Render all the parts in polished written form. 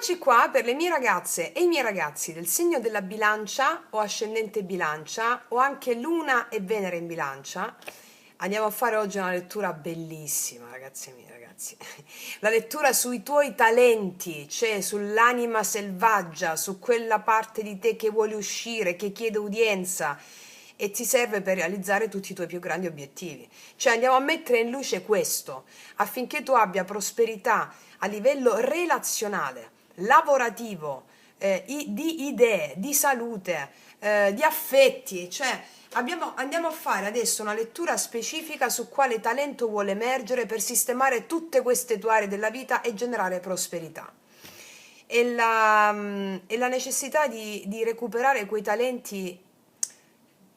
Eccoci qua per le mie ragazze e i miei ragazzi del segno della bilancia o ascendente bilancia o anche luna e Venere in bilancia. Andiamo a fare oggi una lettura bellissima, ragazzi miei ragazzi. La lettura sui tuoi talenti, cioè sull'anima selvaggia, su quella parte di te che vuole uscire, che chiede udienza e ti serve per realizzare tutti i tuoi più grandi obiettivi. Cioè andiamo a mettere in luce questo affinché tu abbia prosperità a livello relazionale, lavorativo, di idee, di salute, di affetti, cioè andiamo a fare adesso una lettura specifica su quale talento vuole emergere per sistemare tutte queste tue aree della vita e generare prosperità. E la necessità di recuperare quei talenti.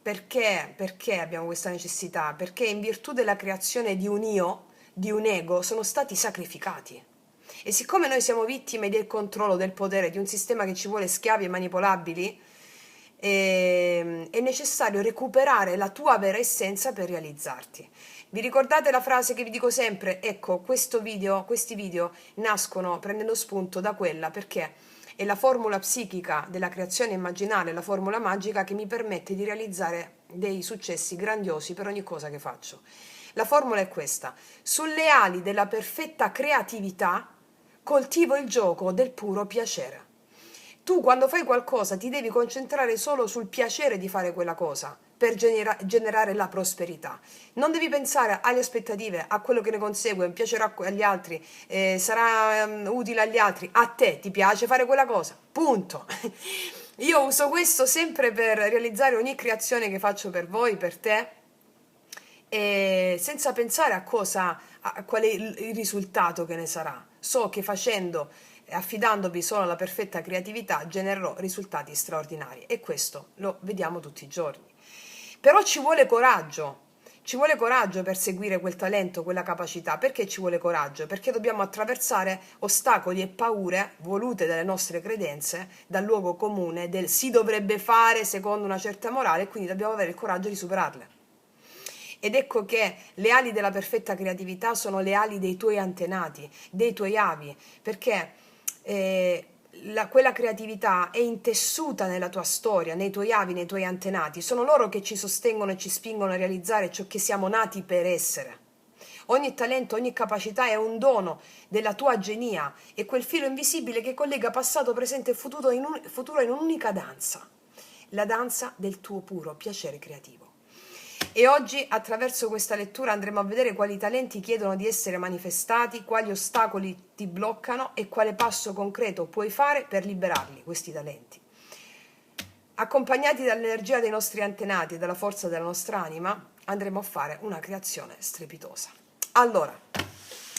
Perché abbiamo questa necessità? Perché in virtù della creazione di un io, di un ego, sono stati sacrificati. E siccome noi siamo vittime del controllo, del potere, di un sistema che ci vuole schiavi e manipolabili, è necessario recuperare la tua vera essenza per realizzarti. Vi ricordate la frase che vi dico sempre? Ecco, questi video nascono prendendo spunto da quella, perché è la formula psichica della creazione immaginale, la formula magica che mi permette di realizzare dei successi grandiosi per ogni cosa che faccio. La formula è questa: sulle ali della perfetta creatività coltivo il gioco del puro piacere. Tu quando fai qualcosa ti devi concentrare solo sul piacere di fare quella cosa per generare la prosperità. Non devi pensare alle aspettative, a quello che ne consegue, piacerà agli altri, sarà utile agli altri. A te ti piace fare quella cosa, punto. Io uso questo sempre per realizzare ogni creazione che faccio per voi, per te, senza pensare a qual è il risultato che ne sarà. So che facendo, affidandovi solo alla perfetta creatività, genererò risultati straordinari e questo lo vediamo tutti i giorni. Però ci vuole coraggio per seguire quel talento, quella capacità. Perché ci vuole coraggio? Perché dobbiamo attraversare ostacoli e paure volute dalle nostre credenze, dal luogo comune del si dovrebbe fare secondo una certa morale, e quindi dobbiamo avere il coraggio di superarle. Ed ecco che le ali della perfetta creatività sono le ali dei tuoi antenati, dei tuoi avi, perché quella creatività è intessuta nella tua storia, nei tuoi avi, nei tuoi antenati. Sono loro che ci sostengono e ci spingono a realizzare ciò che siamo nati per essere. Ogni talento, ogni capacità è un dono della tua genia, è quel filo invisibile che collega passato, presente e futuro in un'unica danza, la danza del tuo puro piacere creativo. E oggi attraverso questa lettura andremo a vedere quali talenti chiedono di essere manifestati, quali ostacoli ti bloccano e quale passo concreto puoi fare per liberarli, questi talenti. Accompagnati dall'energia dei nostri antenati e dalla forza della nostra anima, andremo a fare una creazione strepitosa. Allora,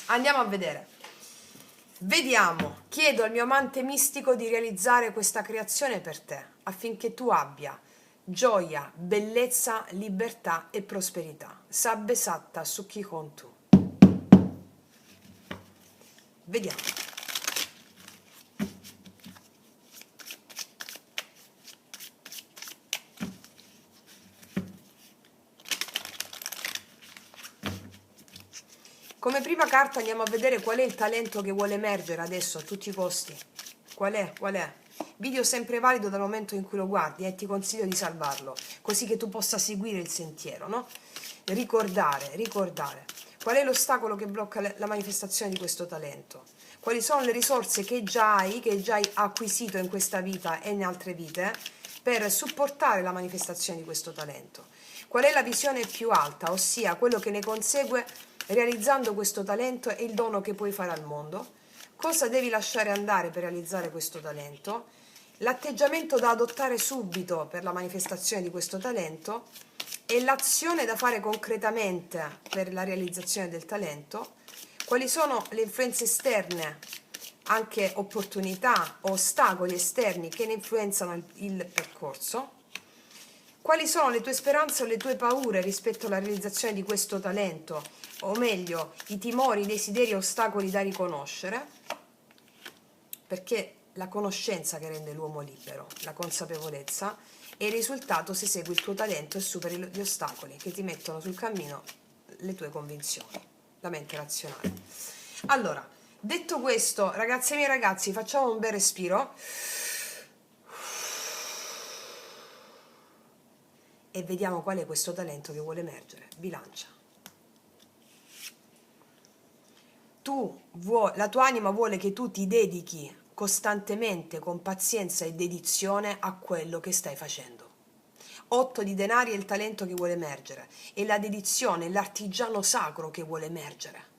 andiamo a vedere. Vediamo, chiedo al mio amante mistico di realizzare questa creazione per te, affinché tu abbia gioia, bellezza, libertà e prosperità. Sabbe satta su chi con tu. Vediamo. Come prima carta andiamo a vedere qual è il talento che vuole emergere adesso a tutti i costi. Qual è? Qual è? Video sempre valido dal momento in cui lo guardi e ti consiglio di salvarlo, così che tu possa seguire il sentiero, no? Ricordare. Qual è l'ostacolo che blocca la manifestazione di questo talento? Quali sono le risorse che già hai acquisito in questa vita e in altre vite per supportare la manifestazione di questo talento? Qual è la visione più alta, ossia quello che ne consegue realizzando questo talento e il dono che puoi fare al mondo? Cosa devi lasciare andare per realizzare questo talento? L'atteggiamento da adottare subito per la manifestazione di questo talento e l'azione da fare concretamente per la realizzazione del talento. Quali sono le influenze esterne, anche opportunità o ostacoli esterni che ne influenzano il percorso? Quali sono le tue speranze o le tue paure rispetto alla realizzazione di questo talento? O meglio, i timori, i desideri e ostacoli da riconoscere? Perché la conoscenza che rende l'uomo libero, la consapevolezza, e il risultato se segui il tuo talento e superi gli ostacoli che ti mettono sul cammino le tue convinzioni, la mente razionale. Allora, Detto questo, ragazze e miei ragazzi, facciamo un bel respiro e vediamo qual è questo talento che vuole emergere. Bilancia. La tua anima vuole che tu ti dedichi costantemente, con pazienza e dedizione a quello che stai facendo. 8 di denari è il talento che vuole emergere, è la dedizione, l'artigiano sacro che vuole emergere.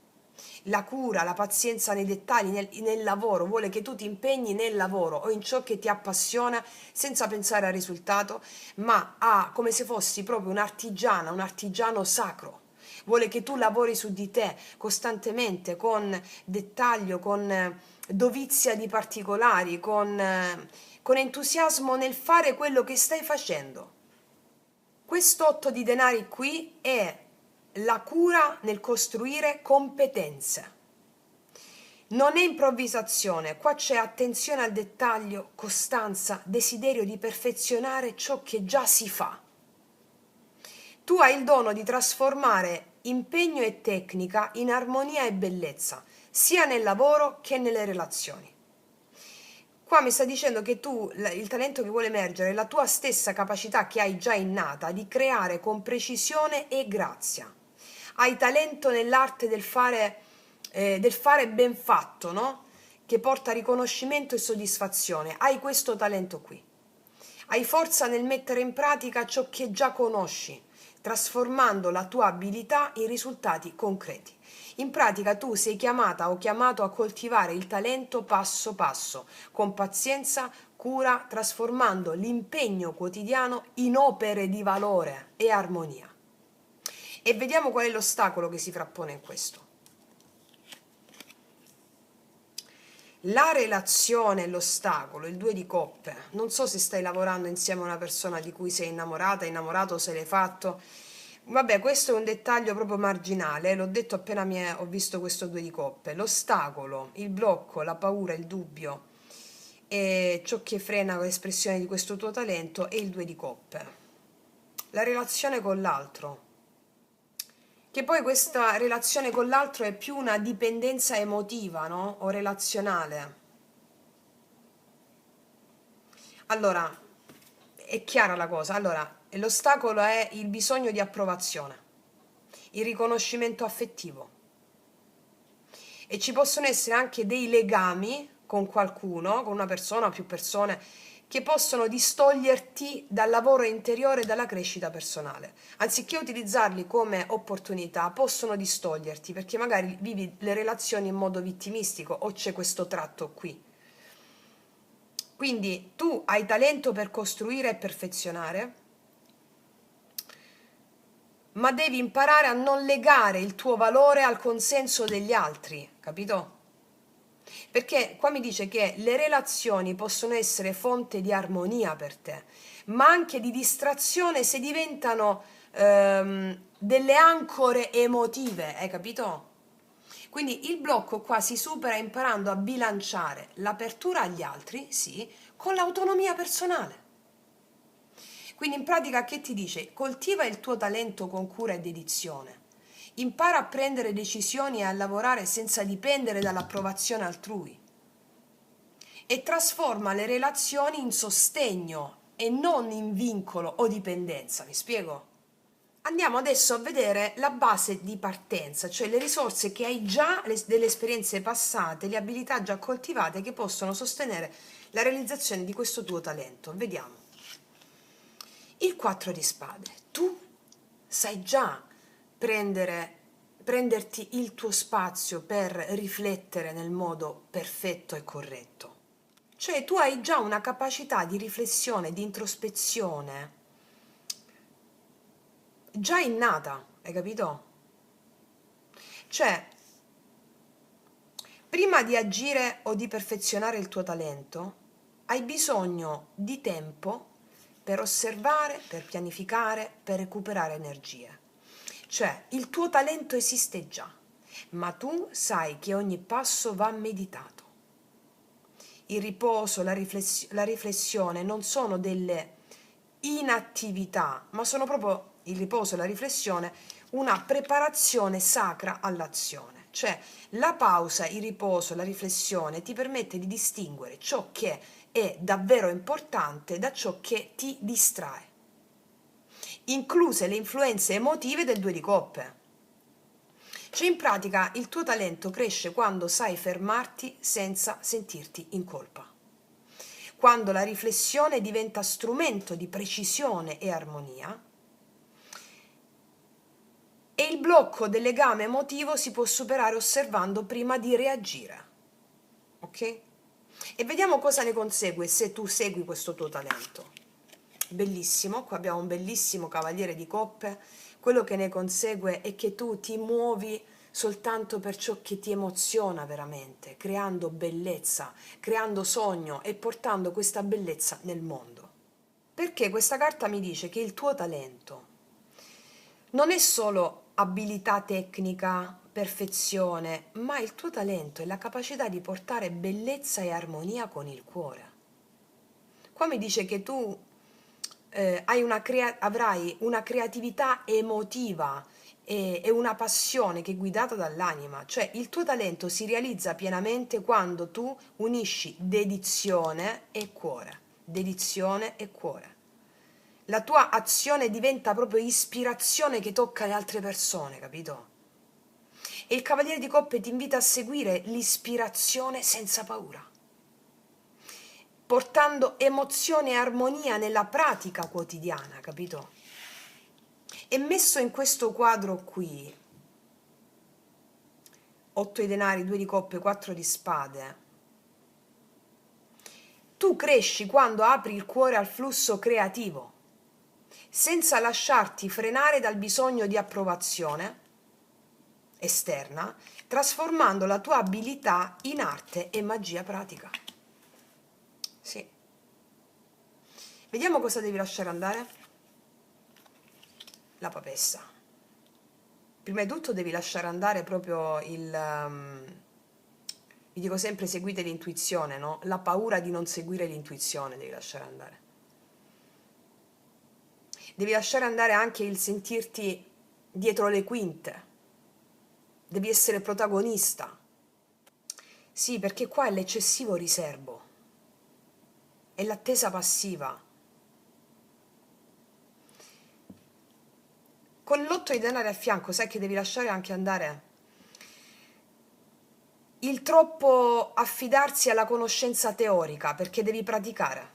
La cura, la pazienza nei dettagli, nel lavoro, vuole che tu ti impegni nel lavoro o in ciò che ti appassiona senza pensare al risultato, ma come se fossi proprio un'artigiana, un artigiano sacro. Vuole che tu lavori su di te costantemente, con dettaglio, con dovizia di particolari, con entusiasmo nel fare quello che stai facendo. Questo 8 di denari qui è la cura nel costruire competenze. Non è improvvisazione, qua c'è attenzione al dettaglio, costanza, desiderio di perfezionare ciò che già si fa. Tu hai il dono di trasformare impegno e tecnica in armonia e bellezza, sia nel lavoro che nelle relazioni. Qua mi sta dicendo che tu, il talento che vuole emergere, è la tua stessa capacità che hai già innata di creare con precisione e grazia. Hai talento nell'arte del fare ben fatto, no? Che porta riconoscimento e soddisfazione. Hai questo talento qui. Hai forza nel mettere in pratica ciò che già conosci, trasformando la tua abilità in risultati concreti. In pratica tu sei chiamata o chiamato a coltivare il talento passo passo, con pazienza, cura, trasformando l'impegno quotidiano in opere di valore e armonia. E vediamo qual è l'ostacolo che si frappone in questo. La relazione, l'ostacolo, il 2 di coppe. Non so se stai lavorando insieme a una persona di cui sei innamorata, innamorato, se l'hai fatto. Vabbè, questo è un dettaglio proprio marginale, l'ho detto appena ho visto questo 2 di coppe. L'ostacolo, il blocco, la paura, il dubbio e ciò che frena l'espressione di questo tuo talento è il 2 di coppe. La relazione con l'altro. Che poi questa relazione con l'altro è più una dipendenza emotiva, no? O relazionale. Allora, è chiara la cosa. Allora, l'ostacolo è il bisogno di approvazione, il riconoscimento affettivo. E ci possono essere anche dei legami con qualcuno, con una persona o più persone, che possono distoglierti dal lavoro interiore e dalla crescita personale. Anziché utilizzarli come opportunità, possono distoglierti perché magari vivi le relazioni in modo vittimistico o c'è questo tratto qui. Quindi tu hai talento per costruire e perfezionare, ma devi imparare a non legare il tuo valore al consenso degli altri, capito? Perché qua mi dice che le relazioni possono essere fonte di armonia per te, ma anche di distrazione se diventano delle ancore emotive, hai capito? Quindi il blocco qua si supera imparando a bilanciare l'apertura agli altri, sì, con l'autonomia personale. Quindi in pratica che ti dice? Coltiva il tuo talento con cura e dedizione. Impara a prendere decisioni e a lavorare senza dipendere dall'approvazione altrui. E trasforma le relazioni in sostegno e non in vincolo o dipendenza. Mi spiego? Andiamo adesso a vedere la base di partenza, cioè le risorse che hai già, delle esperienze passate, le abilità già coltivate che possono sostenere la realizzazione di questo tuo talento. Vediamo. Il 4 di spade. Tu sai già prenderti il tuo spazio per riflettere nel modo perfetto e corretto. Cioè tu hai già una capacità di riflessione, di introspezione già innata, hai capito? Cioè, prima di agire o di perfezionare il tuo talento, hai bisogno di tempo per osservare, per pianificare, per recuperare energie. Cioè, il tuo talento esiste già, ma tu sai che ogni passo va meditato. Il riposo, la riflessione non sono delle inattività, ma sono proprio il riposo e la riflessione una preparazione sacra all'azione. Cioè, la pausa, il riposo, la riflessione ti permette di distinguere ciò che è davvero importante da ciò che ti distrae, incluse le influenze emotive del 2 di coppe. Cioè, in pratica, il tuo talento cresce quando sai fermarti senza sentirti in colpa, quando la riflessione diventa strumento di precisione e armonia, e il blocco del legame emotivo si può superare osservando prima di reagire. Ok? E vediamo cosa ne consegue se tu segui questo tuo talento. Bellissimo, qua abbiamo un bellissimo cavaliere di coppe. Quello che ne consegue è che tu ti muovi soltanto per ciò che ti emoziona veramente, creando bellezza, creando sogno e portando questa bellezza nel mondo. Perché questa carta mi dice che il tuo talento non è solo abilità tecnica, perfezione, ma il tuo talento è la capacità di portare bellezza e armonia con il cuore. Qua mi dice che tu avrai una creatività emotiva e una passione che è guidata dall'anima, cioè il tuo talento si realizza pienamente quando tu unisci dedizione e cuore, dedizione e cuore. La tua azione diventa proprio ispirazione che tocca le altre persone, capito? E il Cavaliere di Coppe ti invita a seguire l'ispirazione senza paura, portando emozione e armonia nella pratica quotidiana, capito? E messo in questo quadro qui, 8 di denari, 2 di coppe, 4 di spade, tu cresci quando apri il cuore al flusso creativo, senza lasciarti frenare dal bisogno di approvazione esterna, trasformando la tua abilità in arte e magia pratica. Sì. Vediamo cosa devi lasciare andare. La papessa. Prima di tutto devi lasciare andare proprio vi dico sempre seguite l'intuizione, no? La paura di non seguire l'intuizione devi lasciare andare. Devi lasciare andare anche il sentirti dietro le quinte. Devi essere protagonista. Sì, perché qua è l'eccessivo riservo. È l'attesa passiva. Con l'8 di denari a fianco, sai che devi lasciare anche andare il troppo affidarsi alla conoscenza teorica, perché devi praticare.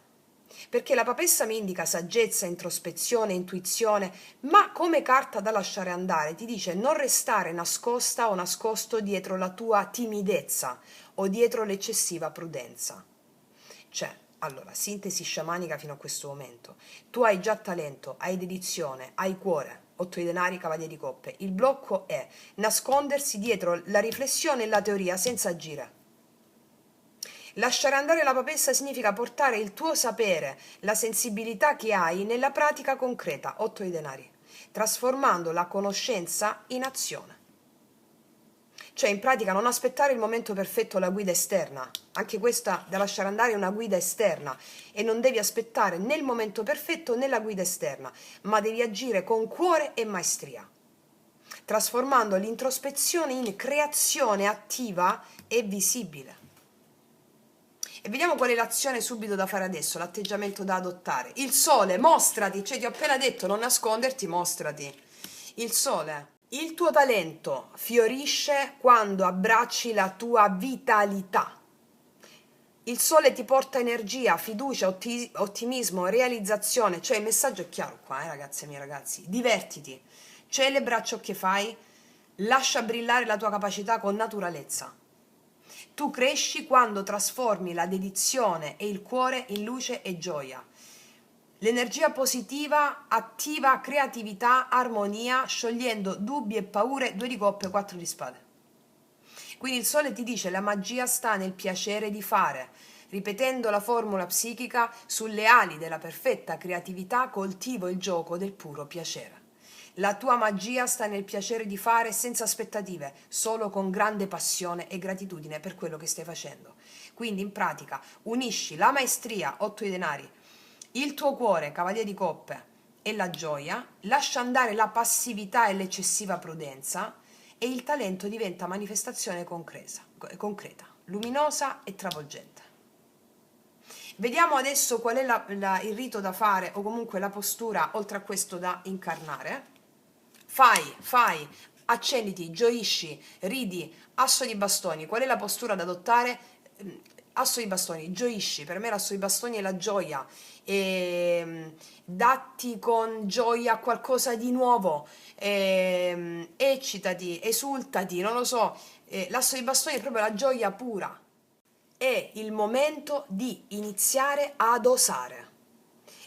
Perché la papessa mi indica saggezza, introspezione, intuizione, ma come carta da lasciare andare ti dice non restare nascosta o nascosto dietro la tua timidezza o dietro l'eccessiva prudenza. Cioè, allora, sintesi sciamanica fino a questo momento. Tu hai già talento, hai dedizione, hai cuore, 8 di denari, cavaliere di coppe. Il blocco è nascondersi dietro la riflessione e la teoria senza agire. Lasciare andare la papessa significa portare il tuo sapere, la sensibilità che hai nella pratica concreta, 8 di denari, trasformando la conoscenza in azione. Cioè, in pratica, non aspettare il momento perfetto, la guida esterna. Anche questa da lasciare andare è una guida esterna e non devi aspettare né il momento perfetto né la guida esterna, ma devi agire con cuore e maestria, trasformando l'introspezione in creazione attiva e visibile. E vediamo qual è l'azione subito da fare adesso, l'atteggiamento da adottare. Il sole, mostrati, cioè ti ho appena detto non nasconderti, mostrati. Il sole. Il tuo talento fiorisce quando abbracci la tua vitalità. Il sole ti porta energia, fiducia, ottimismo, realizzazione. Cioè il messaggio è chiaro qua, ragazze e miei ragazzi. Divertiti, celebra ciò che fai, lascia brillare la tua capacità con naturalezza. Tu cresci quando trasformi la dedizione e il cuore in luce e gioia. L'energia positiva attiva creatività, armonia, sciogliendo dubbi e paure, 2 di coppe, 4 di spade. Quindi il sole ti dice la magia sta nel piacere di fare. Ripetendo la formula psichica, sulle ali della perfetta creatività coltivo il gioco del puro piacere. La tua magia sta nel piacere di fare senza aspettative, solo con grande passione e gratitudine per quello che stai facendo. Quindi in pratica unisci la maestria, 8 di denari, il tuo cuore, cavaliere di coppe, e la gioia, lascia andare la passività e l'eccessiva prudenza e il talento diventa manifestazione concreta, luminosa e travolgente. Vediamo adesso qual è il rito da fare, o comunque la postura, oltre a questo, da incarnare. Fai, accenditi, gioisci, ridi, asso di bastoni. Qual è la postura da adottare? Asso di bastoni, gioisci. Per me l'asso di bastoni è la gioia. Datti con gioia a qualcosa di nuovo, eccitati, esultati, non lo so. L'asso di bastoni è proprio la gioia pura. È il momento di iniziare ad osare,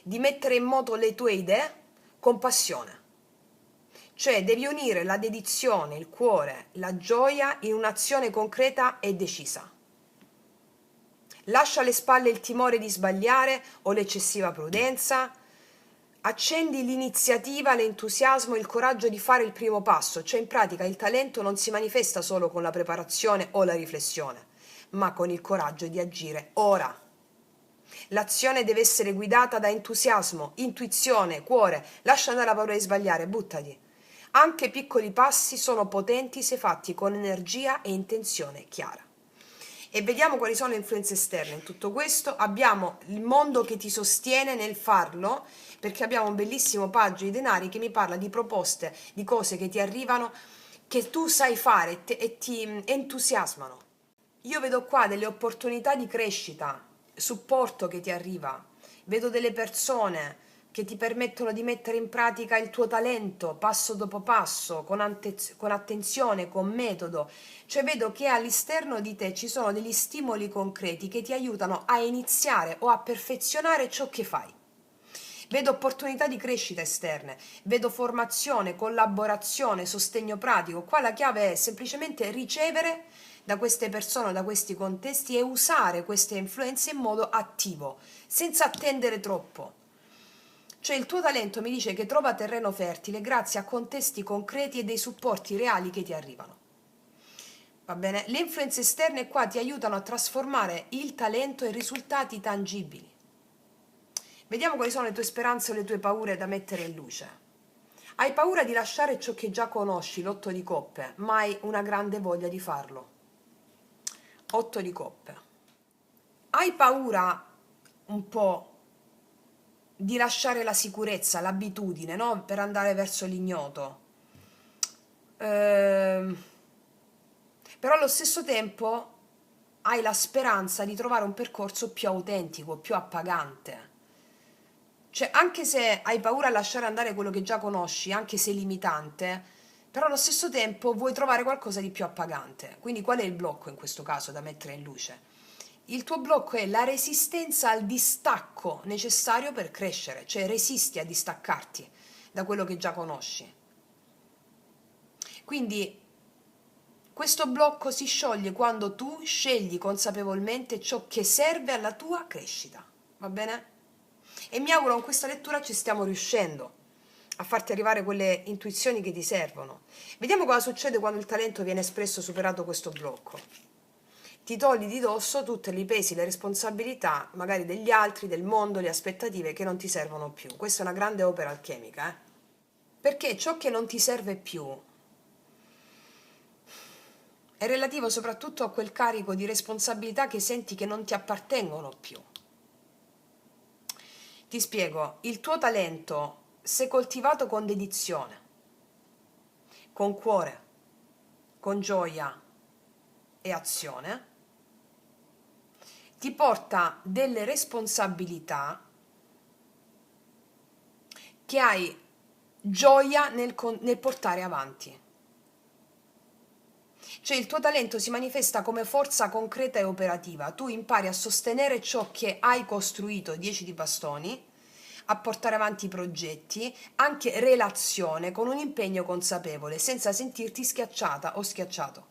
di mettere in moto le tue idee con passione. Cioè devi unire la dedizione, il cuore, la gioia in un'azione concreta e decisa. Lascia alle spalle il timore di sbagliare o l'eccessiva prudenza. Accendi l'iniziativa, l'entusiasmo, il coraggio di fare il primo passo. Cioè in pratica il talento non si manifesta solo con la preparazione o la riflessione, ma con il coraggio di agire ora. L'azione deve essere guidata da entusiasmo, intuizione, cuore. Lascia andare la paura di sbagliare, buttati. Anche piccoli passi sono potenti se fatti con energia e intenzione chiara. E vediamo quali sono le influenze esterne. In tutto questo abbiamo il mondo che ti sostiene nel farlo, perché abbiamo un bellissimo paggio di denari che mi parla di proposte, di cose che ti arrivano, che tu sai fare e ti entusiasmano. Io vedo qua delle opportunità di crescita, supporto che ti arriva, vedo delle persone che ti permettono di mettere in pratica il tuo talento passo dopo passo, con attenzione, con metodo. Cioè vedo che all'esterno di te ci sono degli stimoli concreti che ti aiutano a iniziare o a perfezionare ciò che fai. Vedo opportunità di crescita esterne, vedo formazione, collaborazione, sostegno pratico. Qua la chiave è semplicemente ricevere da queste persone, da questi contesti e usare queste influenze in modo attivo, senza attendere troppo. Cioè il tuo talento mi dice che trova terreno fertile grazie a contesti concreti e dei supporti reali che ti arrivano. Va bene? Le influenze esterne qua ti aiutano a trasformare il talento in risultati tangibili. Vediamo quali sono le tue speranze o le tue paure da mettere in luce. Hai paura di lasciare ciò che già conosci, l'otto di coppe, ma hai una grande voglia di farlo. 8 di coppe. Hai paura un po' di lasciare la sicurezza, l'abitudine, no? Per andare verso l'ignoto. Però allo stesso tempo hai la speranza di trovare un percorso più autentico, più appagante. Cioè, anche se hai paura a lasciare andare quello che già conosci, anche se è limitante, però allo stesso tempo vuoi trovare qualcosa di più appagante. Quindi qual è il blocco in questo caso da mettere in luce? Il tuo blocco è la resistenza al distacco necessario per crescere, cioè resisti a distaccarti da quello che già conosci. Quindi questo blocco si scioglie quando tu scegli consapevolmente ciò che serve alla tua crescita, va bene? E mi auguro con questa lettura ci stiamo riuscendo a farti arrivare quelle intuizioni che ti servono. Vediamo cosa succede quando il talento viene espresso superato questo blocco. Ti togli di dosso tutti i pesi, le responsabilità, magari degli altri, del mondo, le aspettative che non ti servono più. Questa è una grande opera alchemica, Perché ciò che non ti serve più è relativo soprattutto a quel carico di responsabilità che senti che non ti appartengono più. Ti spiego, il tuo talento, se coltivato con dedizione, con cuore, con gioia e azione, ti porta delle responsabilità che hai gioia nel portare avanti. Cioè il tuo talento si manifesta come forza concreta e operativa. Tu impari a sostenere ciò che hai costruito, 10 di bastoni, a portare avanti i progetti, anche relazione, con un impegno consapevole, senza sentirti schiacciata o schiacciato.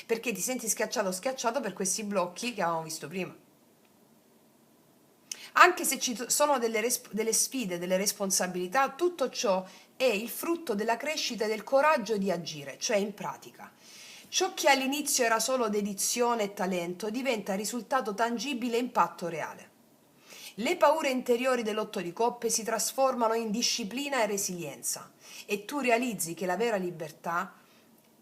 Perché ti senti schiacciato o schiacciato per questi blocchi che avevamo visto prima. Anche se ci sono delle sfide, delle responsabilità, tutto ciò è il frutto della crescita e del coraggio di agire, cioè in pratica. Ciò che all'inizio era solo dedizione e talento diventa risultato tangibile e impatto reale. Le paure interiori dell'otto di coppe si trasformano in disciplina e resilienza e tu realizzi che la vera libertà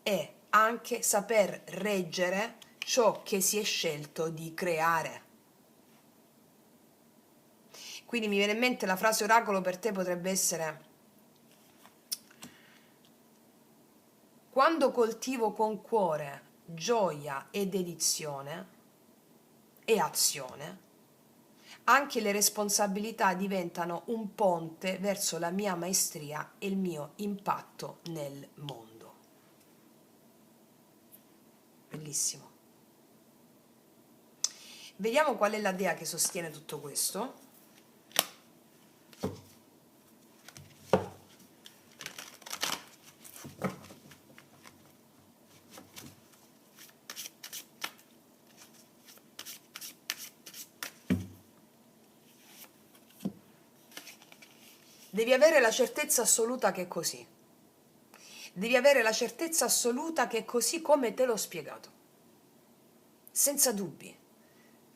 è anche saper reggere ciò che si è scelto di creare. Quindi mi viene in mente la frase oracolo per te potrebbe essere: quando coltivo con cuore gioia e dedizione e azione, anche le responsabilità diventano un ponte verso la mia maestria e il mio impatto nel mondo. Bellissimo. Vediamo qual è la dea che sostiene tutto questo. Devi avere la certezza assoluta che è così. Devi avere la certezza assoluta che è così come te l'ho spiegato. Senza dubbi.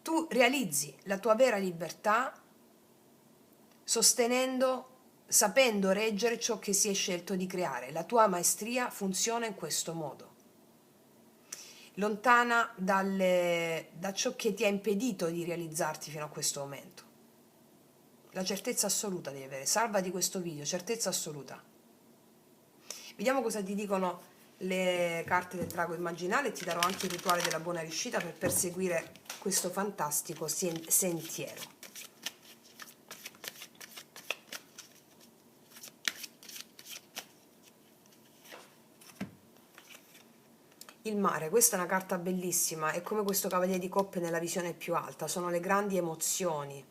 Tu realizzi la tua vera libertà sostenendo, sapendo reggere ciò che si è scelto di creare. La tua maestria funziona in questo modo. Lontana da ciò che ti ha impedito di realizzarti fino a questo momento. La certezza assoluta devi avere. Salvati questo video, certezza assoluta. Vediamo cosa ti dicono le carte del drago immaginale e ti darò anche il rituale della buona riuscita per perseguire questo fantastico sentiero. Il mare, questa è una carta bellissima, è come questo cavaliere di coppe nella visione più alta, sono le grandi emozioni.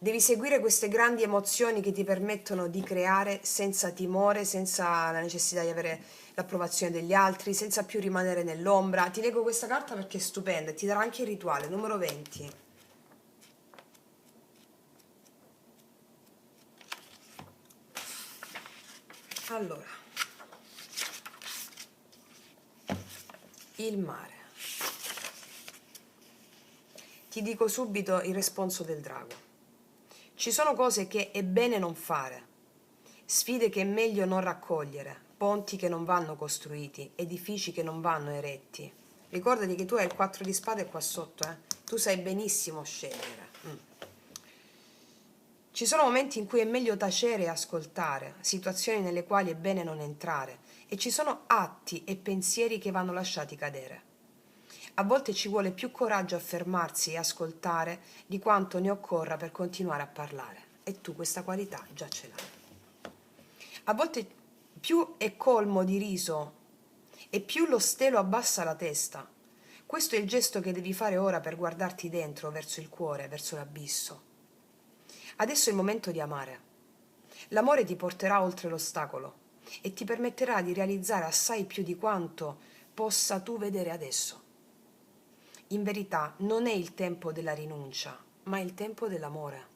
Devi seguire queste grandi emozioni che ti permettono di creare senza timore, senza la necessità di avere l'approvazione degli altri, senza più rimanere nell'ombra. Ti leggo questa carta perché è stupenda e ti darà anche il rituale, numero 20. Allora, il mare. Ti dico subito il responso del drago. Ci sono cose che è bene non fare, sfide che è meglio non raccogliere, ponti che non vanno costruiti, edifici che non vanno eretti. Ricordati che tu hai il 4 di spade qua sotto, tu sai benissimo scegliere. Ci sono momenti in cui è meglio tacere e ascoltare, situazioni nelle quali è bene non entrare, e ci sono atti e pensieri che vanno lasciati cadere. A volte ci vuole più coraggio a fermarsi e ascoltare di quanto ne occorra per continuare a parlare. E tu questa qualità già ce l'hai. A volte più è colmo di riso e più lo stelo abbassa la testa. Questo è il gesto che devi fare ora per guardarti dentro, verso il cuore, verso l'abisso. Adesso è il momento di amare. L'amore ti porterà oltre l'ostacolo e ti permetterà di realizzare assai più di quanto possa tu vedere adesso. In verità non è il tempo della rinuncia, ma è il tempo dell'amore.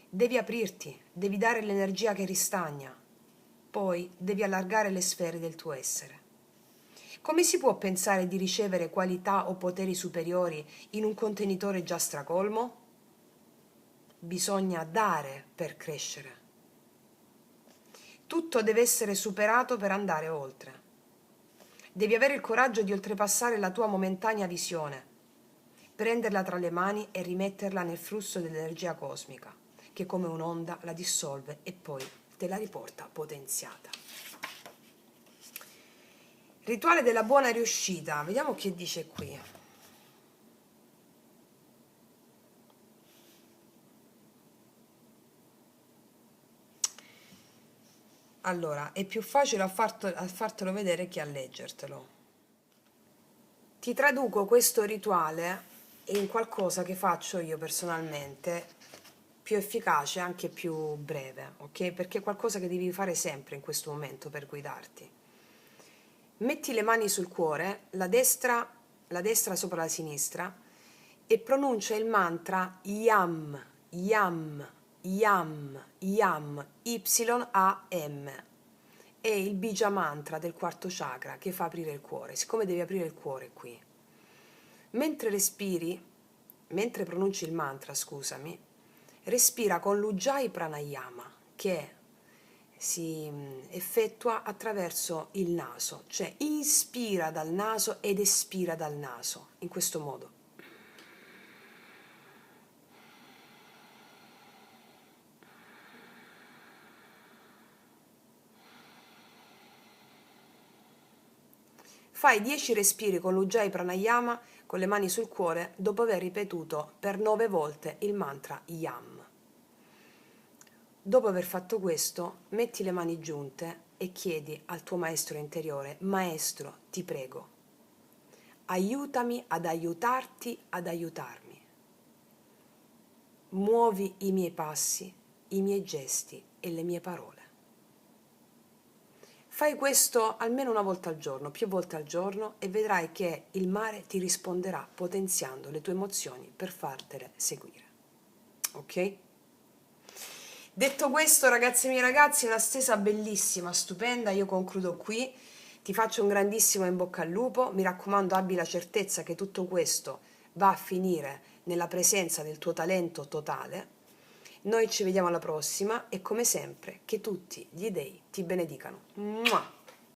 Devi aprirti, devi dare l'energia che ristagna, poi devi allargare le sfere del tuo essere. Come si può pensare di ricevere qualità o poteri superiori in un contenitore già stracolmo? Bisogna dare per crescere. Tutto deve essere superato per andare oltre. Devi avere il coraggio di oltrepassare la tua momentanea visione, prenderla tra le mani e rimetterla nel flusso dell'energia cosmica, che come un'onda la dissolve e poi te la riporta potenziata. Rituale della buona riuscita, vediamo che dice qui. Allora, è più facile a fartelo vedere che a leggertelo. Ti traduco questo rituale in qualcosa che faccio io personalmente, più efficace, anche più breve, ok? Perché è qualcosa che devi fare sempre in questo momento per guidarti. Metti le mani sul cuore, la destra sopra la sinistra, e pronuncia il mantra Yam, Yam, Yam, Yam, Y-A-M. È il Bija mantra del quarto chakra che fa aprire il cuore, siccome devi aprire il cuore qui. Mentre respiri, mentre pronunci il mantra, scusami, respira con l'Ujjayi Pranayama, che è effettua attraverso il naso, cioè inspira dal naso ed espira dal naso, in questo modo. Fai 10 respiri con l'Ujjayi Pranayama con le mani sul cuore dopo aver ripetuto per 9 volte il mantra Yam. Dopo aver fatto questo, metti le mani giunte e chiedi al tuo maestro interiore: Maestro, ti prego, aiutami ad aiutarti ad aiutarmi. Muovi i miei passi, i miei gesti e le mie parole. Fai questo almeno una volta al giorno, più volte al giorno, e vedrai che il mare ti risponderà potenziando le tue emozioni per fartele seguire. Ok? Detto questo, ragazzi e miei ragazzi, una stesa bellissima, stupenda, io concludo qui, ti faccio un grandissimo in bocca al lupo, mi raccomando abbi la certezza che tutto questo va a finire nella presenza del tuo talento totale. Noi ci vediamo alla prossima e come sempre che tutti gli dei ti benedicano. Mua!